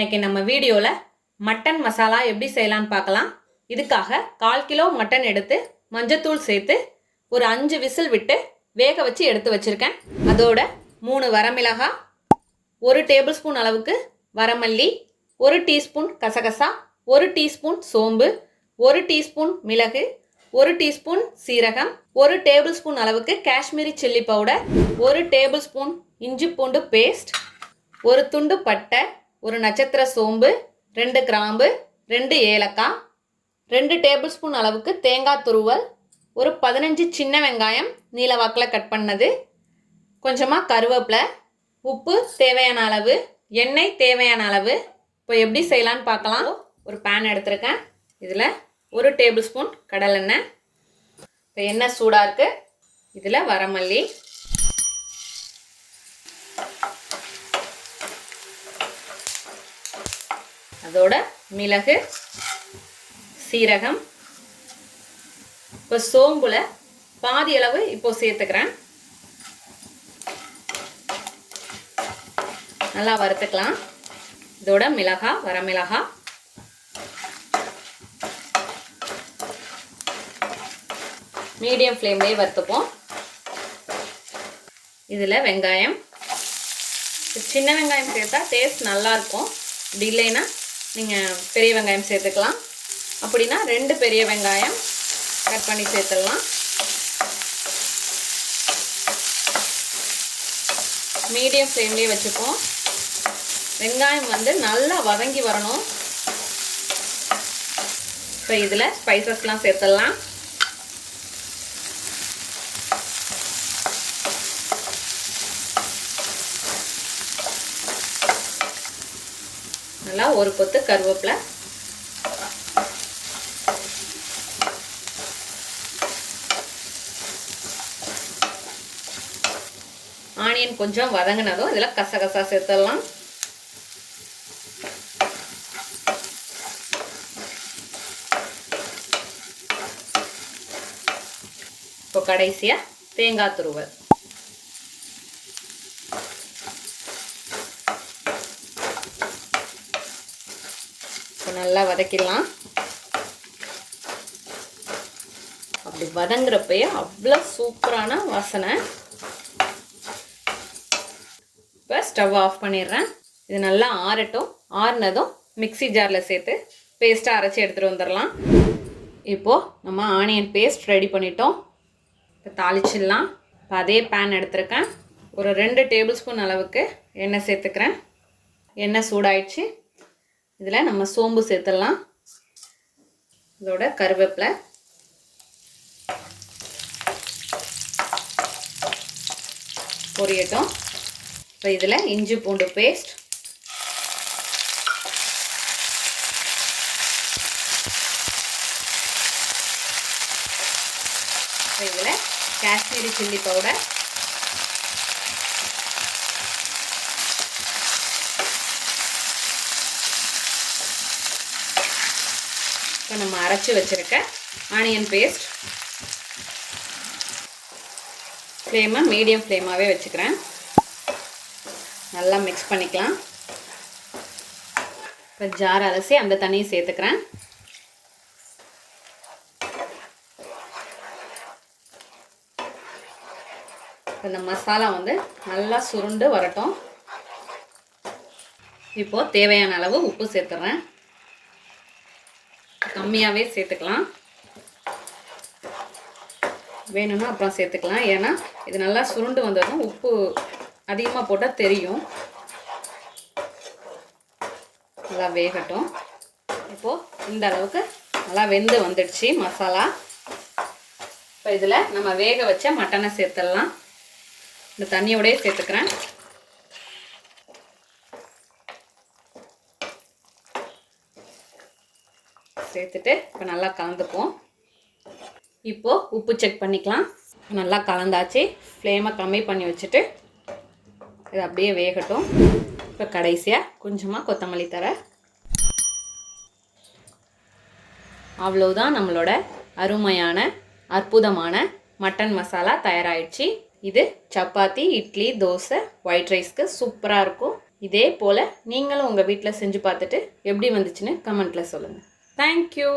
இன்னைக்கு நம்ம வீடியோவில் மட்டன் மசாலா எப்படி செய்யலான்னு பார்க்கலாம். இதுக்காக 1/4 கிலோ மட்டன் எடுத்து மஞ்சத்தூள் சேர்த்து ஒரு 5 விசில் விட்டு வேக வச்சு எடுத்து வச்சுருக்கேன். அதோட 3 வரமிளகாய், 1 டேபிள் ஸ்பூன் அளவுக்கு வரமல்லி, 1 டீஸ்பூன் கசகசா, 1 டீஸ்பூன் சோம்பு, 1 டீஸ்பூன் மிளகு, 1 டீஸ்பூன் சீரகம், 1 டேபிள் ஸ்பூன் அளவுக்கு Kashmiri chilli powder, 1 table spoon இஞ்சி பூண்டு பேஸ்ட், 1 துண்டு பட்டை, 1 நட்சத்திர சோம்பு, 2 கிராம்பு, 2 ஏலக்காய், 2 டேபிள் ஸ்பூன் அளவுக்கு தேங்காய் துருவல், ஒரு 15 சின்ன வெங்காயம் நீல வாக்கில் கட் பண்ணது, கொஞ்சமாக கருவேப்பிலை, உப்பு தேவையான அளவு, எண்ணெய் தேவையான அளவு. இப்போ எப்படி செய்யலான்னு பார்க்கலாம். ஒரு பேன் எடுத்திருக்கேன். இதில் 1 டேபிள் ஸ்பூன் கடலெண்ணெய். இப்போ எண்ணெய் சூடாக இருக்குது. இதில் வரமல்லி, அதோட மிளகு, சீரகம், இப்போ சோம்புல பாதி அளவு இப்போ சேர்த்துக்கிறேன். நல்லா வறுத்துக்கலாம். இதோட மிளகாய், வரமிளகாய், மீடியம் ஃப்ளேம்லேயே வறுத்துப்போம். இதில் வெங்காயம், சின்ன வெங்காயம் சேர்த்தா டேஸ்ட் நல்லாயிருக்கும். இப்படி இல்லைன்னா நீங்கள் பெரிய வெங்காயம் சேர்த்துக்கலாம். அப்படின்னா 2 பெரிய வெங்காயம் கட் பண்ணி சேர்த்துடலாம். மீடியம் ஃப்ளேம்லேயே வச்சுப்போம். வெங்காயம் நல்லா வதங்கி வரணும். இப்போ இதில் ஸ்பைசஸ்லாம் சேர்த்துடலாம். நல்லா ஒரு கொத்து கருவேப்பிலை, ஆனியன் கொஞ்சம் வதங்கினதும் இதில் கசகசா சேர்த்துடலாம். இப்போ கடைசியாக தேங்காய் துருவல். நல்லா வதக்கிடலாம். அப்படி வதங்குறப்பயே அவ்வளோ சூப்பரான வாசனை. இப்போ ஸ்டவ் ஆஃப் பண்ணிடுறேன். இது நல்லா ஆறட்டும். ஆறுனதும் மிக்சி ஜாரில் சேர்த்து பேஸ்ட்டாக அரைச்சி எடுத்துகிட்டு வந்துடலாம். இப்போது நம்ம ஆனியன் பேஸ்ட் ரெடி பண்ணிட்டோம். இப்போ தாளிச்சிடலாம். இப்போ அதே பேன் எடுத்துருக்கேன். ஒரு 2 டேபிள் ஸ்பூன் அளவுக்கு எண்ணெய் சேர்த்துக்கிறேன். எண்ணெய் சூடாயிடுச்சு. இதில் நம்ம சோம்பு சேர்த்துடலாம். இதோட கருவேப்பிலை, பொரியட்டும். இப்போ இதில் இஞ்சி பூண்டு பேஸ்ட், இப்போ இதில் காஷ்மீரி சில்லி பவுடர், இப்போ நம்ம அரைச்சி வச்சுருக்க ஆனியன் பேஸ்ட். ஃப்ளேமை மீடியம் ஃப்ளேமாகவே வச்சுக்கிறேன். நல்லா மிக்ஸ் பண்ணிக்கலாம். இப்போ ஜார் அலசி அந்த தண்ணியை சேர்த்துக்கிறேன். இந்த மசாலா நல்லா சுருண்டு வரட்டும். இப்போது தேவையான அளவு உப்பு சேர்த்துறேன். கம்மியாகவே சேர்த்துக்கலாம். வேணும்னா அப்புறம் சேர்த்துக்கலாம். ஏன்னா இது நல்லா சுருண்டு வந்ததும் உப்பு அதிகமாக போட்டால் தெரியும். நல்லா வேகட்டும். இப்போது இந்த அளவுக்கு நல்லா வெந்து வந்துடுச்சு மசாலா. இப்போ இதில் நம்ம வேக வச்ச மட்டனை சேர்த்துடலாம். இந்த தண்ணியோடய சேர்த்துக்கிறேன். சேர்த்துட்டு இப்போ நல்லா கலந்துப்போம். இப்போது உப்பு செக் பண்ணிக்கலாம். நல்லா கலந்தாச்சு. ஃப்ளேமை கம்மி பண்ணி வச்சுட்டு இது அப்படியே வேகட்டும். இப்போ கடைசியாக கொஞ்சமாக கொத்தமல்லி தழை. அவ்வளோதான், நம்மளோட அருமையான அற்புதமான மட்டன் மசாலா தயாராகிடுச்சு. இது சப்பாத்தி, இட்லி, தோசை, ஒயிட் ரைஸ்க்கு சூப்பராக இருக்கும். இதே போல் நீங்களும் உங்கள் வீட்டில் செஞ்சு பார்த்துட்டு எப்படி வந்துச்சுன்னு கமெண்ட்டில் சொல்லுங்கள். தேங்க்யூ.